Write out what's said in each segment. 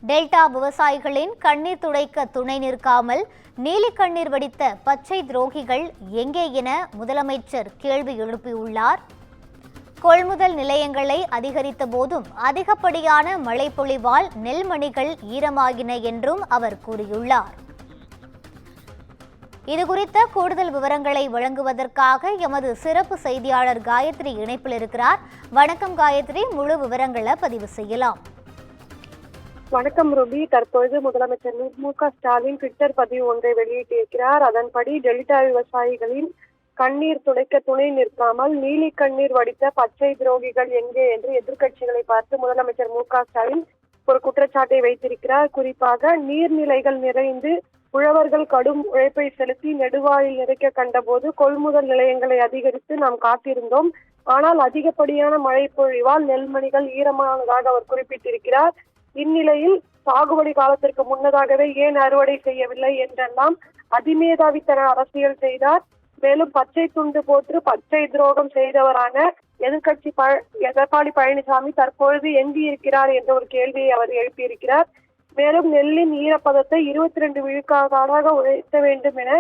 Delta விவசாயிகளின் கண்ணீர் துடைக்க துணை நிற்காமல் நீலி கண்ணீர் வடித்த பச்சை துரோகிகள் எங்கே என முதலமைச்சர் கேள்வி எழுப்பியுள்ளார். கொள்முதல் நிலையங்களை அதிகரித்த போதும் அதிகப்படியான மழை பொழிவால் நெல்மணிகள் ஈரமாகின என்றும் அவர் கூறியுள்ளார். இதுகுறித்த கூடுதல் விவரங்களை வழங்குவதற்காக எமது சிறப்பு செய்தியாளர் காயத்ரி இணைப்பில் இருக்கிறார். வணக்கம் காயத்ரி, முழு விவரங்களை பதிவு செய்யலாம். வணக்கம் ரூபி. தற்பொழுது முதலமைச்சர் மு.க. ஸ்டாலின் ட்விட்டர் பதிவு ஒன்றை வெளியிட்டிருக்கிறார். அதன்படி டெல்டா விவசாயிகளின் கண்ணீர் துடைக்க துணை நிற்காமல் நீலி கண்ணீர் வடித்த பச்சை துரோகிகள் எங்கே என்று எதிர்க்கட்சிகளை பார்த்து முதலமைச்சர் மு.க. ஸ்டாலின் ஒரு குற்றச்சாட்டை வைத்திருக்கிறார். குறிப்பாக நீர்நிலைகள் நிறைந்து உழவர்கள் கடும் உழைப்பை செலுத்தி நெடுவாயில் நிறைக்க கண்டபோது கொள்முதல் நிலையங்களை அதிகரித்து நாம் காத்திருந்தோம். ஆனால் அதிகப்படியான மழை பொழிவால் நெல்மணிகள் ஈரமானதாக அவர் குறிப்பிட்டிருக்கிறார். இந்நிலையில் சாகுபடி காலத்திற்கு முன்னதாகவே ஏன் அறுவடை செய்யவில்லை என்றெல்லாம் அதிமேதாவித்தன அரசியல் செய்தார். மேலும் பச்சை துண்டு போட்டு பச்சை துரோகம் செய்தவரான எதிர்கட்சி எடப்பாடி பழனிசாமி தற்பொழுது எங்கு இருக்கிறார் என்ற ஒரு கேள்வியை அவர் எழுப்பியிருக்கிறார். மேலும் நெல்லின் ஈரப்பதத்தை 22 விழுக்காடாக உயர்த்த வேண்டும் என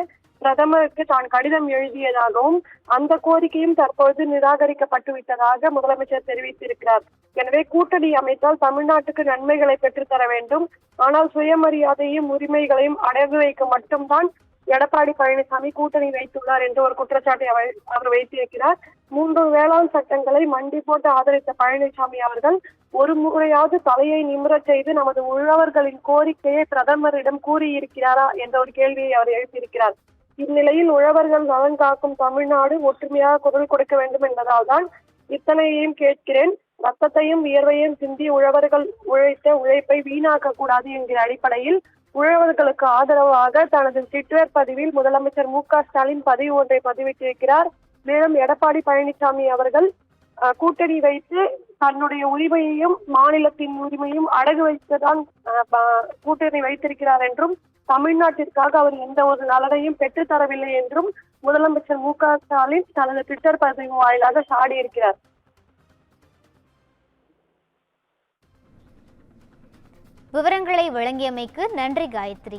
பிரதமருக்கு தான் கடிதம் எழுதியதாகவும் அந்த கோரிக்கையும் தற்பொழுது நிராகரிக்கப்பட்டு விட்டதாக முதலமைச்சர் தெரிவித்திருக்கிறார். எனவே கூட்டணி அமைத்தால் தமிழ்நாட்டுக்கு நன்மைகளை பெற்றுத்தர வேண்டும், ஆனால் சுயமரியாதையும் உரிமைகளையும் அடகு வைக்க மட்டும்தான் எடப்பாடி பழனிசாமி கூட்டணி வைத்துள்ளார் என்று ஒரு குற்றச்சாட்டை அவர் வைத்திருக்கிறார். 3 வேளாண் சட்டங்களை மண்டி போட்டு ஆதரித்த பழனிசாமி அவர்கள் ஒரு முறையாவது தலையை நிமிரச் செய்து நமது உழவர்களின் கோரிக்கையை பிரதமரிடம் கூறியிருக்கிறாரா என்ற ஒரு கேள்வியை அவர் எழுப்பியிருக்கிறார். இந்நிலையில் உழவர்கள் நலன் காக்கும் தமிழ்நாடு ஒற்றுமையாக குரல் கொடுக்க வேண்டும் என்பதால் தான் இத்தனையையும் கேட்கிறேன். ரத்தத்தையும் வியர்வையும் சிந்தி உழவர்கள் உழைத்த உழைப்பை வீணாக்க கூடாது என்கிற அடிப்படையில் உழவர்களுக்கு ஆதரவாக தனது ட்விட்டர் பதிவில் முதலமைச்சர் மு.க. ஸ்டாலின் பதிவு ஒன்றை பதிவிட்டிருக்கிறார். மேலும் எடப்பாடி பழனிசாமி அவர்கள் கூட்டணி வைத்து தன்னுடைய உரிமையையும் மாநிலத்தின் உரிமையும் அடகு வைத்துதான் கூட்டணி வைத்திருக்கிறார் என்றும் தமிழ்நாட்டிற்காக அவர் எந்த ஒரு நலனையும் பெற்றுத்தரவில்லை என்றும் முதலமைச்சர் மு.க. ஸ்டாலின் தனது ட்விட்டர் பதிவு வாயிலாக சாடியிருக்கிறார். விவரங்களை வழங்கியமைக்கு நன்றி காயத்ரி.